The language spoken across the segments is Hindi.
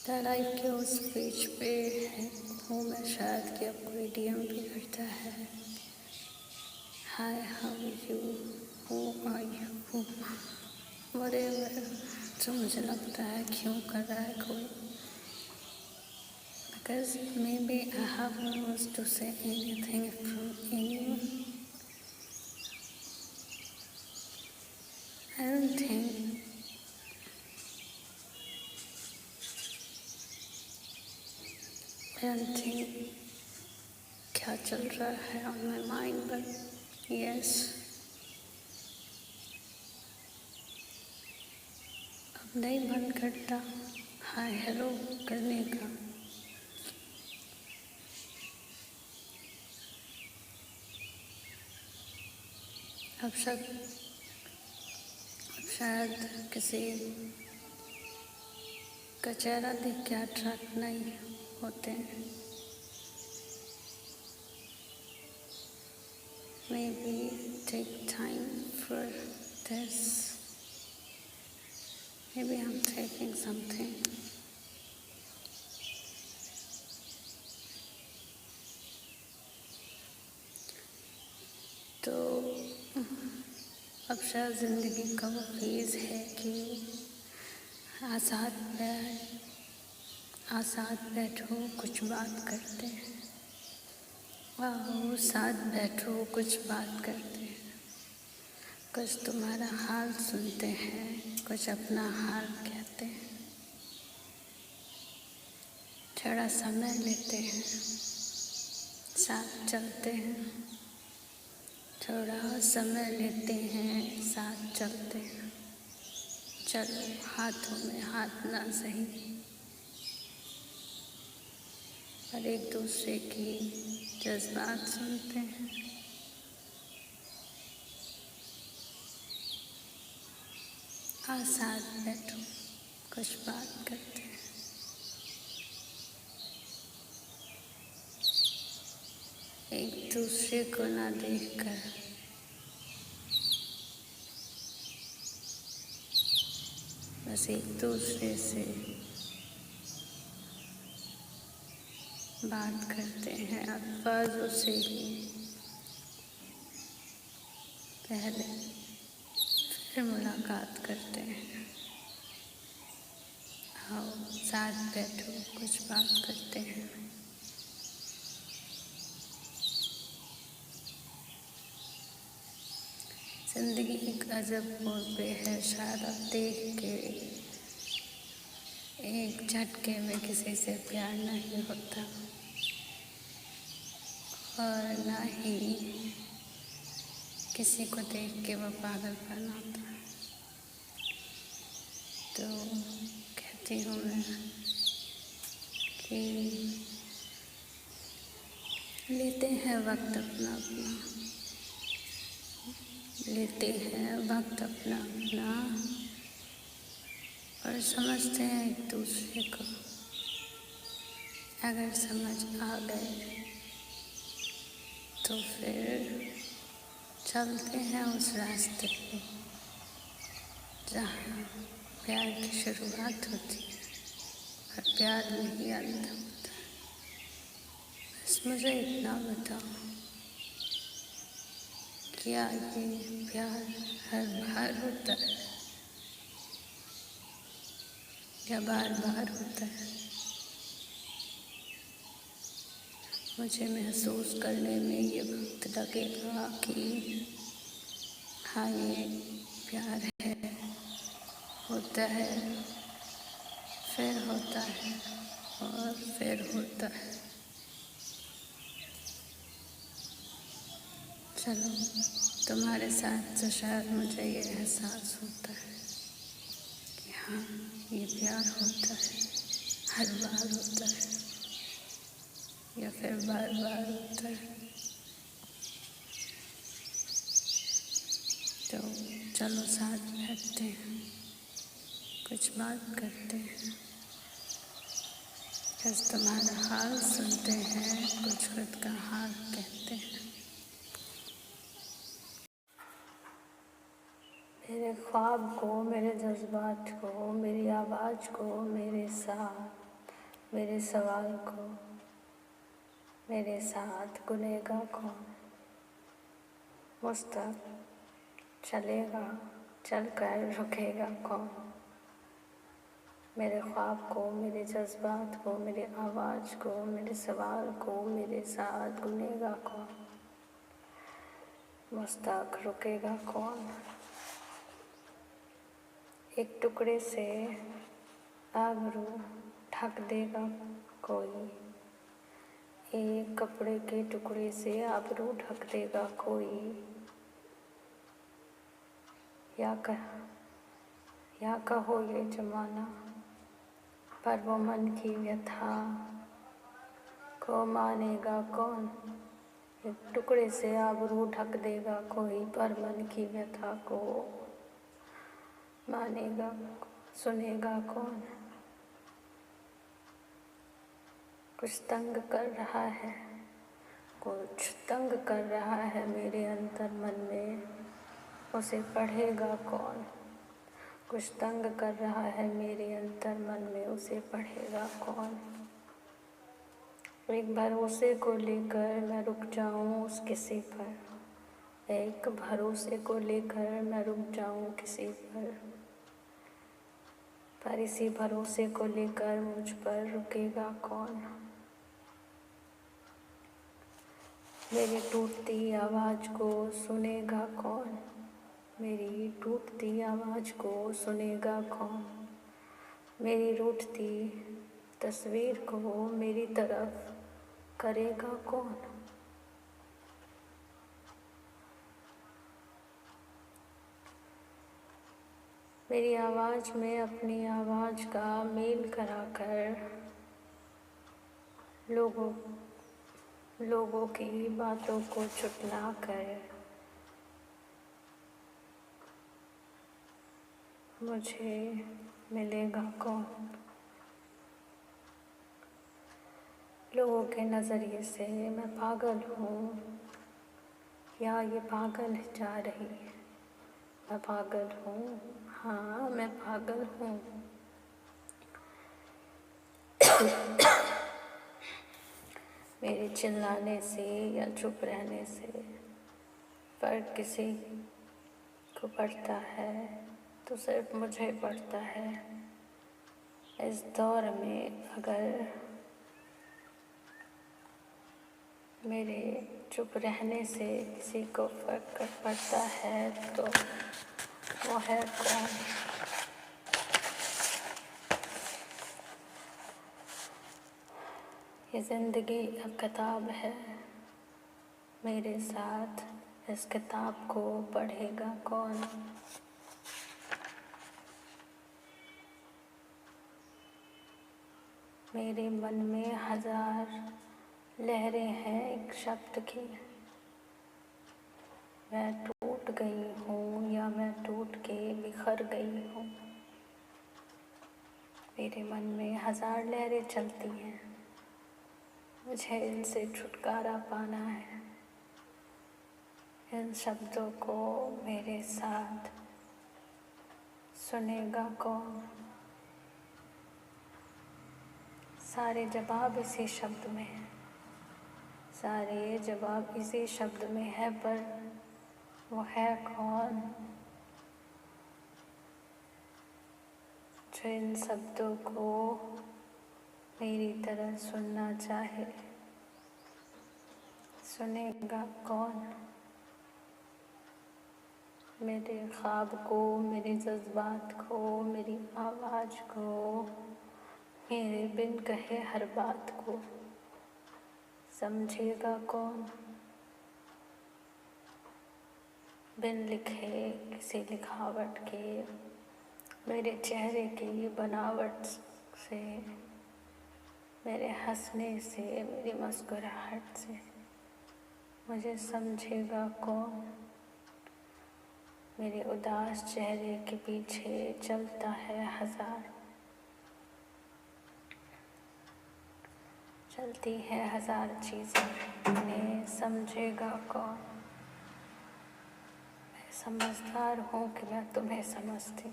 लाइफ के उस पेज पे हूँ मैं शायद कि अब कोई डीएम भी करता है, hi how you, who are you, whatever. तो मुझे लगता है क्यों कर रहा है कोई, because maybe I have no words to say anything from any. I don't think क्या चल रहा है on my mind, but yes, अब नहीं मन करता हाय हेलो करने का। अब शायद किसी का चेहरा देख के अट्रैक्ट नहीं होते हैं। Maybe take time for this. Maybe I'm taking something. तो अब शायद ज़िंदगी का वो फेज़ है कि आसाद बैठो कुछ बात करते हैं, आओ साथ बैठो कुछ बात करते हैं, कुछ तुम्हारा हाल सुनते हैं, कुछ अपना हाल कहते हैं, थोड़ा समय लेते हैं, साथ चलते हैं, थोड़ा समय लेते हैं, साथ चलते हैं, चलो हाथों में हाथ ना सही, और एक दूसरे की जज्बात सुनते हैं। साथ बैठो कुछ बात करते हैं। एक दूसरे को ना देखकर बस एक दूसरे से बात करते हैं, अल्फाजों से ही पहले, फिर मुलाकात करते हैं। आओ साथ बैठो कुछ बात करते हैं। जिंदगी एक अजब मोड़ पे है, शायद अब देख के एक झटके में किसी से प्यार नहीं होता और ना ही किसी को देख के वो पागलपन आता है। तो कहती हूँ मैं कि लेते हैं वक्त अपना लेते हैं वक्त अपना और समझते हैं एक दूसरे को। अगर समझ आ गए तो फिर चलते हैं उस रास्ते पे जहाँ प्यार की शुरुआत होती है और प्यार में ही अंत होता है। बस मुझे इतना बताओ, क्या ये प्यार हर बार होता है या बार बार होता है? मुझे महसूस करने में ये वक्त लगेगा कि हाँ ये प्यार है, होता है, फिर होता है और फिर होता है। चलो तुम्हारे साथ तो शायद मुझे ये एहसास होता है कि हाँ ये प्यार होता है, हर बार होता है या फिर बार बार होता है। तो चलो साथ बैठते हैं, कुछ बात करते हैं, बस तुम्हारा हाल सुनते हैं, कुछ खुद का हाल कहते हैं। मेरे ख्वाब को, मेरे जज्बात को, मेरी आवाज़ को मेरे साथ मेरे सवाल को मेरे साथ गुनेगा कौन? मुझ तक चलेगा, चलकर रुकेगा कौन? मेरे ख्वाब को, मेरे जज्बात को, मेरी आवाज़ को, मेरे सवाल को मेरे साथ गुनेगा कौन? मुझ तक रुकेगा कौन? एक टुकड़े से आबरू ढक देगा कोई, एक कपड़े के टुकड़े से आबरू ढक देगा कोई, या कहो ये जमाना, पर वो मन की व्यथा को मानेगा कौन? एक टुकड़े से आबरू ढक देगा कोई, पर मन की व्यथा को मानेगा, सुनेगा कौन? कुछ तंग कर रहा है, कुछ तंग कर रहा है मेरे अंतर मन में, उसे पढ़ेगा कौन? कुछ तंग कर रहा है मेरे अंतर मन में, उसे पढ़ेगा कौन? एक भरोसे को लेकर मैं रुक जाऊं उस किसी पर, एक भरोसे को लेकर मैं रुक जाऊं किसी पर इसी भरोसे को लेकर मुझ पर रुकेगा कौन? मेरी टूटती आवाज़ को सुनेगा कौन? मेरी टूटती आवाज़ को सुनेगा कौन? मेरी रूठती तस्वीर को मेरी तरफ करेगा कौन? मेरी आवाज़ में अपनी आवाज़ का मेल कराकर लोगों की बातों को चुटला कर मुझे मिलेगा कौन? लोगों के नज़रिए से मैं पागल हूँ या ये पागल जा रही है? मैं पागल हूँ, हाँ मैं पागल हूँ। मेरे चिल्लाने से या चुप रहने से फर्क किसी को पड़ता है तो सिर्फ मुझे पड़ता है। इस दौर में अगर मेरे चुप रहने से किसी को फर्क पड़ता है तो वो है कौन? ये ज़िंदगी एक किताब है, मेरे साथ इस किताब को पढ़ेगा कौन? मेरे मन में हजार लहरें हैं एक शब्द की, मैं टूट गई हूँ या मैं टूट के बिखर गई हूँ। मेरे मन में हजार लहरें चलती हैं, मुझे इनसे छुटकारा पाना है। इन शब्दों को मेरे साथ सुनेगा कौन? सारे जवाब इसी शब्द में है, सारे जवाब इसी शब्द में है, पर वो है कौन जो इन शब्दों को मेरी तरह सुनना चाहे? सुनेगा कौन? मेरे ख्वाब को, मेरे जज्बात को, मेरी आवाज़ को, मेरे बिन कहे हर बात को समझेगा कौन? बिन लिखे किसी लिखावट के, मेरे चेहरे की बनावट से, मेरे हंसने से, मेरी मुस्कुराहट से मुझे समझेगा कौन? मेरे उदास चेहरे के पीछे चलता है चलती है हजार चीज़ें, उन्हें समझेगा कौन? मैं समझदार हूँ कि मैं तुम्हें समझती,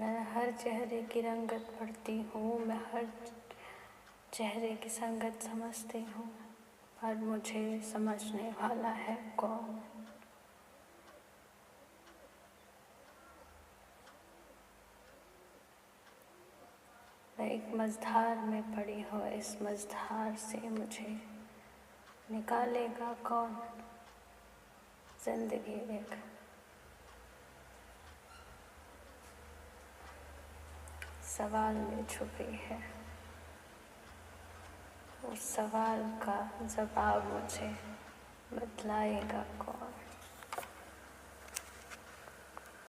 मैं हर चेहरे की रंगत पढ़ती हूँ, मैं हर चेहरे की संगत समझती हूँ, पर मुझे समझने वाला है कौन। मैं एक मझधार में पड़ी हूँ, इस मझधार से मुझे निकालेगा कौन। जिंदगी एक सवाल में छुपी है, उस सवाल का जवाब मुझे बतलाएगा कौन।